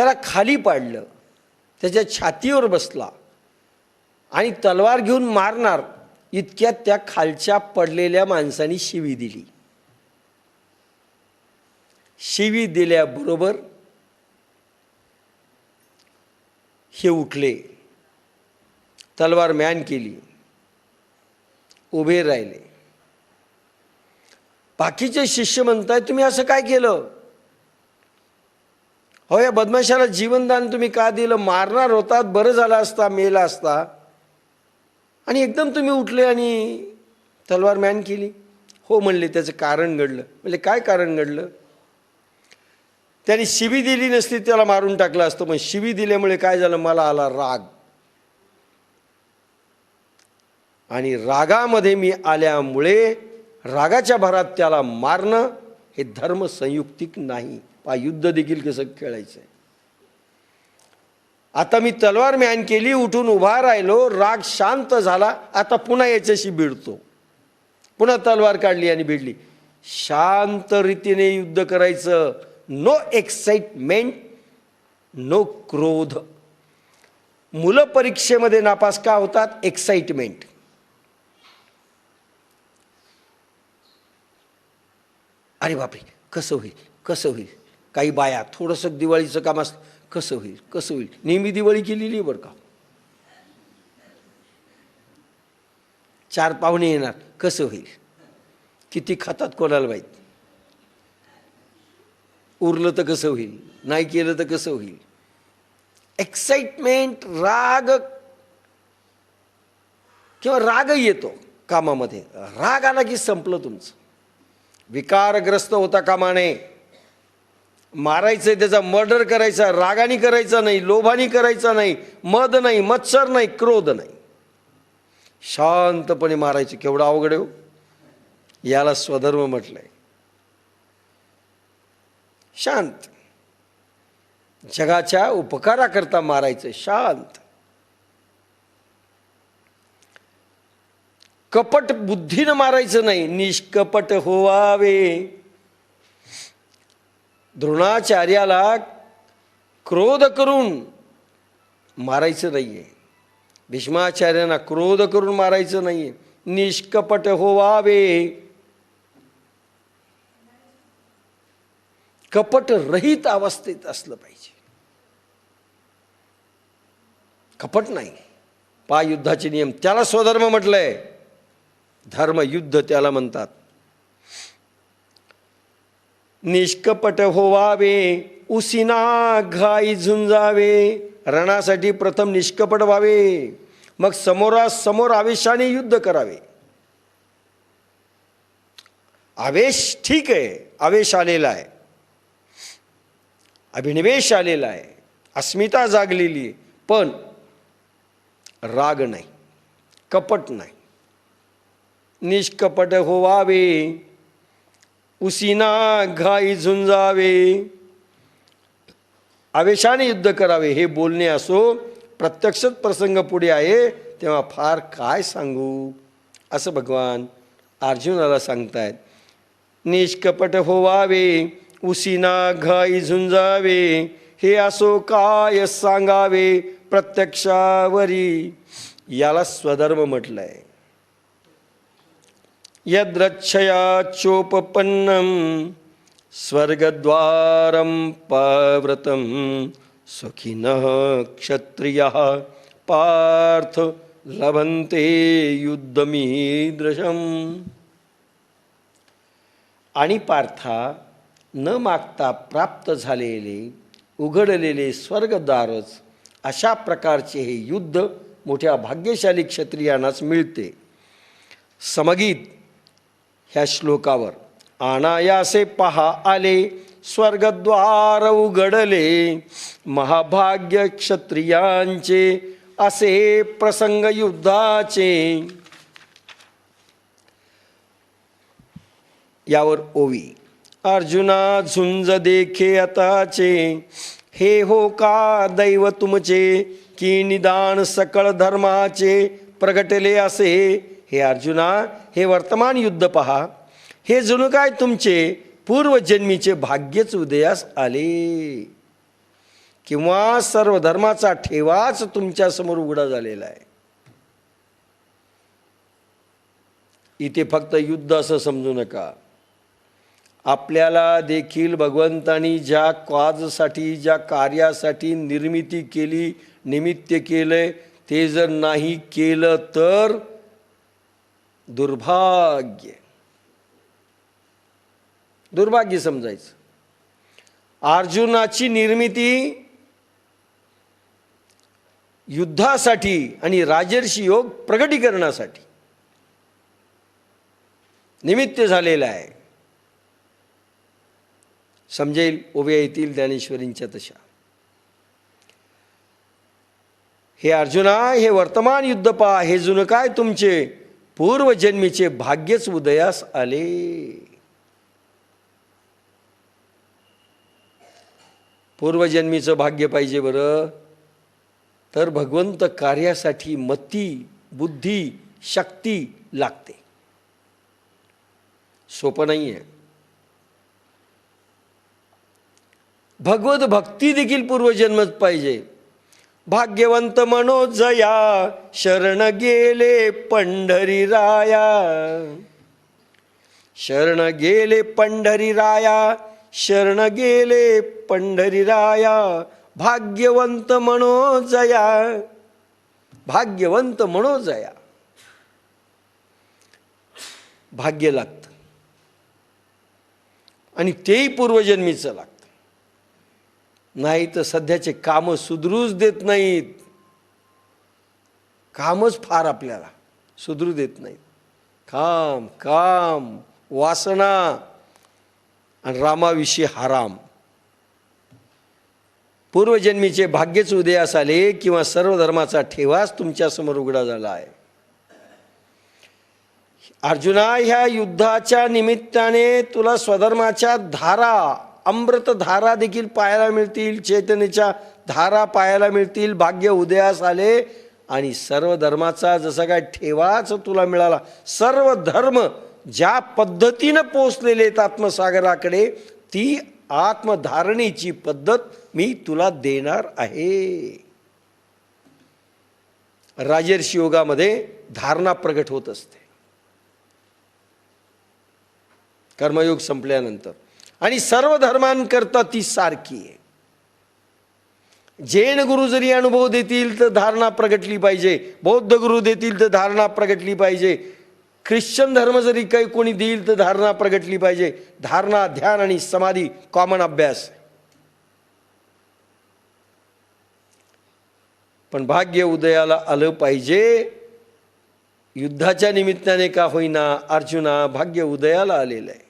त्याला खाली पाडलं, त्याच्या छातीवर बसला आणि तलवार घेऊन मारणार इतक्यात त्या खालच्या पडलेल्या माणसाने शिवी दिली. शिवी दिल्याबरोबर हे उठले, तलवार म्यान केली, उभे राहिले. बाकीचे शिष्य म्हणताय तुम्ही असं काय केलं? हो, या बदमाशाला जीवनदान तुम्ही का दिलं? मारणार होतात, बरं झालं असता, मेला असता, आणि एकदम तुम्ही उठले आणि तलवार म्यान केली. हो म्हणले, त्याचं कारण घडलं. म्हणजे काय कारण घडलं? त्याने शिवी दिली नसती त्याला मारून टाकलं असतं, पण शिवी दिल्यामुळे काय झालं? मला आला राग, आणि रागामध्ये मी आल्यामुळे रागाच्या भरात त्याला मारणं हे धर्म संयुक्तिक नाही. पा युद्ध देखील कसं खेळायचं. आता मी तलवार म्यान केली, उठून उभा राहिलो, राग शांत झाला, आता पुन्हा याच्याशी भिडतो. पुन्हा तलवार काढली आणि भिडली. शांत रीतीने युद्ध करायचं. नो एक्साइटमेंट, नो क्रोध. मुलं परीक्षेमध्ये नापास का होतात? एक्साइटमेंट. अरे बापरे, कसं होईल, कसं होईल. काही बाया थोडंसं दिवाळीचं काम असतं, कसं होईल, कसं होईल. नेहमी दिवाळी केलेली आहे बरं का. 4 पाहुणे येणार, कसं होईल, किती खातात कोणाला माहीत. उरलं तर कसं होईल, नाही केलं तर कसं होईल. एक्साइटमेंट, राग किंवा राग येतो कामामध्ये. राग आला की संपलं तुमचं. विकारग्रस्त होता कामा नये. मारायचं, त्याचा मर्डर करायचा, रागाने करायचा नाही, लोभाने करायचा नाही, मद नाही, मत्सर नाही, क्रोध नाही, शांतपणे मारायचं. केवढं अवघड आहे हो. याला स्वधर्म म्हटलंय. शांत, जगाच्या उपकाराकरता मारायचं, शांत. कपट बुद्धीनं मारायचं नाही, निष्कपट होवावे. द्रोणाचार्याला क्रोध करून मारायचं नाहीये, भीष्माचार्यांना क्रोध करून मारायचं नाहीये, निष्कपट होवावे. कपट रहित अवस्थेत असलं पाहिजे, कपट नाही. पा युद्धाचे नियम, त्याला स्वधर्म म्हटलंय. धर्मयुद्ध त्याला म्हणतात. निष्कपट होवावे, उसिना घाई झुंजावे. रणासाठी प्रथम निष्कपट व्हावे, मग समोरासमोर आवेशाने युद्ध करावे. आवेश ठीक आहे, आवेश आलेला आहे, अभिनिवेश आलेला आहे, अस्मिता जागलेली आहे, पण राग नाही, कपट नाही. निष्कपट होवावे, उसिना घाई झुंजावे. आवेशाने युद्ध करावे. हे बोलणे असो, प्रत्यक्षच प्रसंग पुढे आहे तेव्हा फार काय सांगू असं भगवान अर्जुनाला सांगतायत. निष्कपट होवावे, उसिना घाई झुंजावे. हे असो काय सांगावे प्रत्यक्षावरी. याला स्वधर्म म्हटलंय. यद्रच्छया चोपपन्नम स्वर्गद्वारं पाव्रतं सुखिनः क्षत्रियः पार्थ लभन्ते युद्धमीदृशम्. आणि पार्था, न मागता प्राप्त झालेले उघडलेले स्वर्गद्वारच अशा प्रकारचे हे युद्ध मोठ्या भाग्यशाली क्षत्रियांनाच मिळते. समगीत ह्या श्लोकावर अनायासे पहा आले स्वर्गद्वार उघडले महाभाग्य क्षत्रियांचे असे प्रसंग युद्धाचे. यावर ओवी. अर्जुना झुंज देखे आताचे, हे हो का दैव तुमचे की निदान सकळ धर्माचे प्रगटले असे. हे अर्जुना, हे वर्तमान युद्ध पहा. हे जणू काय तुमचे पूर्वजन्मीचे भाग्यच उदयास आले किंवा सर्व धर्माचा ठेवाच तुमच्यासमोर उघडा झालेला आहे. इथे फक्त युद्ध असं समजू नका. आपल्याला देखील भगवंतानी ज्या कॉजसाठी, ज्या कार्यासाठी निर्मिती केली, निमित्त केलंय, ते जर नाही केलं तर दुर्भाग्य, दुर्भाग्य समजायचं. अर्जुनाची निर्मिती युद्धासाठी आणि राजर्षी योग प्रगटीकरणासाठी निमित्त झालेला आहे. समजेल ओव्या येतील ज्ञानेश्वरींच्या तशा. हे अर्जुना, हे वर्तमान युद्ध पहा, हे जुनं काय तुमचे पूर्वजन्मीचे भाग्यच उदयास आले. पूर्वजन्मीचं भाग्य पाहिजे बरं, तर भगवंत कार्यासाठी मती, बुद्धी, शक्ती लागते. सोपं नाही आहे. भगवत भक्ती देखील पूर्वजन्मच पाहिजे. भाग्यवंत मनोजया शरण गेले पंढरी राया, शरण गेले पंढरी राया, शरण गेले पंढरी राया. भाग्यवंत मनोजया, भाग्यवंत मनोजया. भाग्य लागतं आणि तेही पूर्वजन्मीचं लागतं. नाही तर सध्याचे कामं सुधरूच देत नाहीत. कामच फार आपल्याला सुधरू देत नाहीत. काम काम, वासना आणि रामाविषयी हराम. पूर्वजन्मीचे भाग्यच उदयास आले किंवा सर्व धर्माचा ठेवाच तुमच्यासमोर उघडा झाला आहे. अर्जुना, ह्या युद्धाच्या निमित्ताने तुला स्वधर्माच्या धारा, अमृत धारा देखील पाहायला मिळतील, चैतन्याच्या धारा पाहायला मिळतील. भाग्य उदयास आले आणि सर्व धर्माचा जसा काय ठेवाच तुला मिळाला. सर्व धर्म ज्या पद्धतीनं पोचलेले आहेत आत्मसागराकडे, ती आत्मधारणेची पद्धत मी तुला देणार आहे. राजर्षी योगामध्ये धारणा प्रगट होत असते कर्मयोग संपल्यानंतर, आणि सर्व धर्मांकरता ती सारखी आहे. जैन गुरु जरी अनुभव देतील तर धारणा प्रगटली पाहिजे, बौद्ध गुरु देतील तर धारणा प्रगटली पाहिजे, ख्रिश्चन धर्म जरी काही कोणी देईल तर धारणा प्रगटली पाहिजे. धारणा, ध्यान आणि समाधी कॉमन अभ्यास. पण भाग्य उदयाला आलं पाहिजे. युद्धाच्या निमित्ताने का होईना अर्जुना, भाग्य उदयाला आलेलं आहे.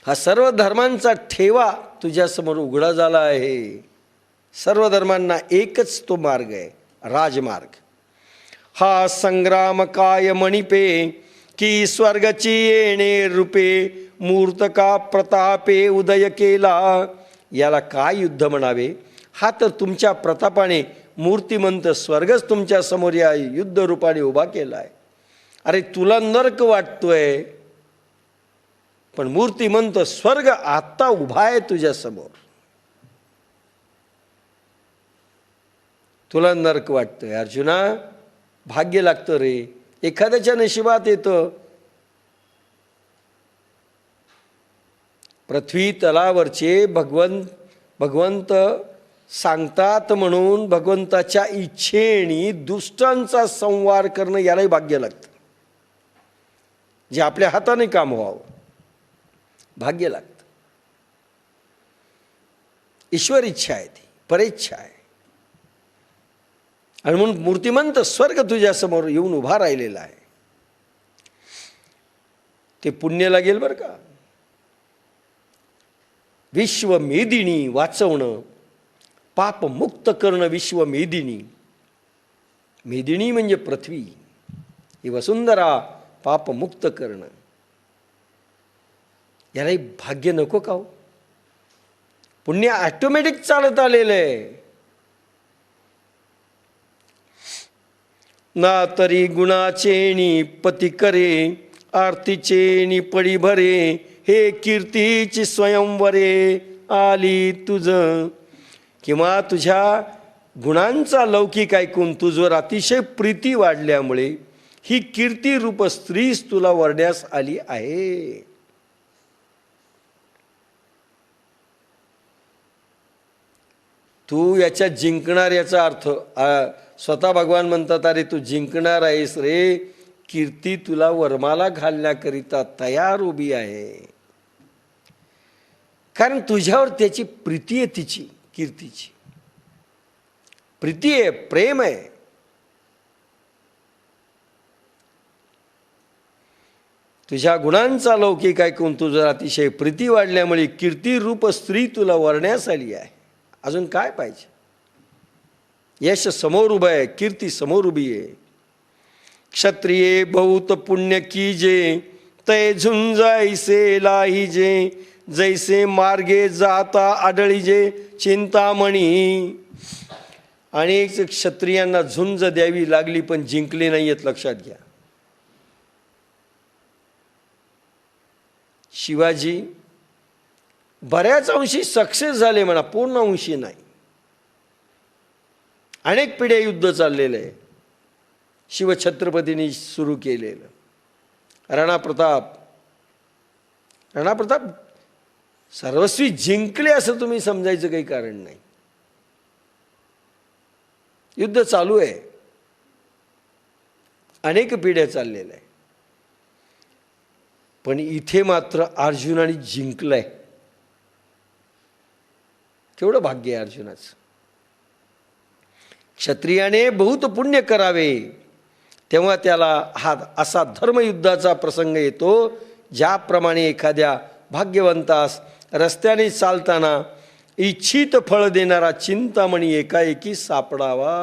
हा सर्व धर्मांचा ठेवा तुझ्यासमोर उघडा झाला आहे. सर्व धर्मांना एकच तो मार्ग आहे, राजमार्ग. हा संग्राम काय मणिपे, की स्वर्गची येणे रूपे, मूर्त का प्रतापे उदय केला. याला काय युद्ध म्हणावे? हा तर तुमच्या प्रतापाने मूर्तिमंत स्वर्गच तुमच्या समोर या युद्ध रूपाने उभा केला आहे. अरे तुला नरक वाटतोय, पण मूर्तिमंत स्वर्ग आता उभा आहे तुझ्या समोर. तुला नरक वाटतोय अर्जुना. भाग्य लागतं रे, एखाद्याच्या नशिबात येतं. पृथ्वी तलावरचे भगवंत सांगतात म्हणून भगवंताच्या इच्छेने दुष्टांचा संहार करणं, यालाही भाग्य लागतं. जे आपल्या हाताने काम व्हावं, भाग्य लागतं. ईश्वर इच्छा आहे, ती परेच्छा आहे. आणि म्हणून मूर्तिमंत स्वर्ग तुझ्यासमोर येऊन उभा राहिलेला आहे. ते पुण्य लागेल बरं का. विश्वमेदिनी वाचवणं, पाप मुक्त करणं. विश्वमेदिनी, मेदिनी म्हणजे पृथ्वी, ही वसुंधरा पाप मुक्त करणं. यालाही भाग्य नको का हो? पुण्य ऑटोमॅटिक चालत आलेलं आहे. ना तरी गुणाचेनी पती करे, आरतीचेनी पडी भरे, हे कीर्तीची स्वयंवरे, आली तुझ, किंवा तुझ्या गुणांचा लौकिक ऐकून तुझवर अतिशय प्रीती वाढल्यामुळे ही कीर्ती रूप स्त्रीच तुला वरण्यास आली आहे. तू याच्यात जिंकणार याचा अर्थ स्वतः भगवान म्हणतात, अरे तू जिंकणार आहेस रे, कीर्ती तुला वरमाला घालण्याकरिता तयार उभी आहे. कारण तुझ्यावर त्याची प्रीती आहे, तिची कीर्तीची प्रीती आहे, प्रेम आहे. तुझ्या गुणांचा लौकिक ऐकून तुझं अतिशय प्रीती वाढल्यामुळे कीर्ती रूप स्त्री तुला वरण्यास आली आहे. अजून काय पाहिजे? यश समोर उभं आहे, कीर्ती समोर उभी आहे. क्षत्रिये बहुत पुण्य कीजे, तै झुंजाईसे लाहिजे, जैसे मार्गे जाता आढळीजे चिंतामणी. अनेक क्षत्रियांना झुंज द्यावी लागली पण जिंकले नाहीयेत, लक्षात घ्या. शिवाजी बऱ्याच अंशी सक्सेस झाले म्हणा, पूर्ण अंशी नाही. अनेक पिढ्या युद्ध चाललेलं आहे शिवछत्रपतींनी सुरू केलेलं. राणाप्रताप सर्वस्वी जिंकले असं तुम्ही समजायचं काही कारण नाही. युद्ध चालू आहे, अनेक पिढ्या चाललेल्या आहे. पण इथे मात्र अर्जुनाने जिंकलाय. केवढं भाग्य आहे अर्जुनाचं. क्षत्रियाने बहुत पुण्य करावे तेव्हा त्याला हा असा धर्मयुद्धाचा प्रसंग येतो, ज्याप्रमाणे एखाद्या भाग्यवंतास रस्त्याने चालताना इच्छित फळ देणारा चिंतामणी एकाएकी सापडावा.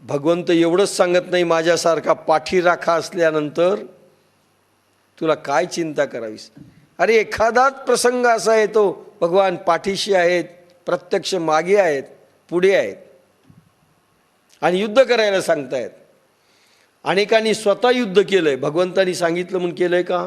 भगवंत एवढंच सांगत नाही, माझ्यासारखा पाठीराखा असल्यानंतर तुला काय चिंता करावीस. अरे एखादाच प्रसंग असा येतो, भगवान पाठीशी आहेत, प्रत्यक्ष मागे आहेत, पुढे आहेत आणि युद्ध करायला सांगतायत. अनेकांनी स्वतः युद्ध केलंय, भगवंतांनी सांगितलं म्हणून केलंय का?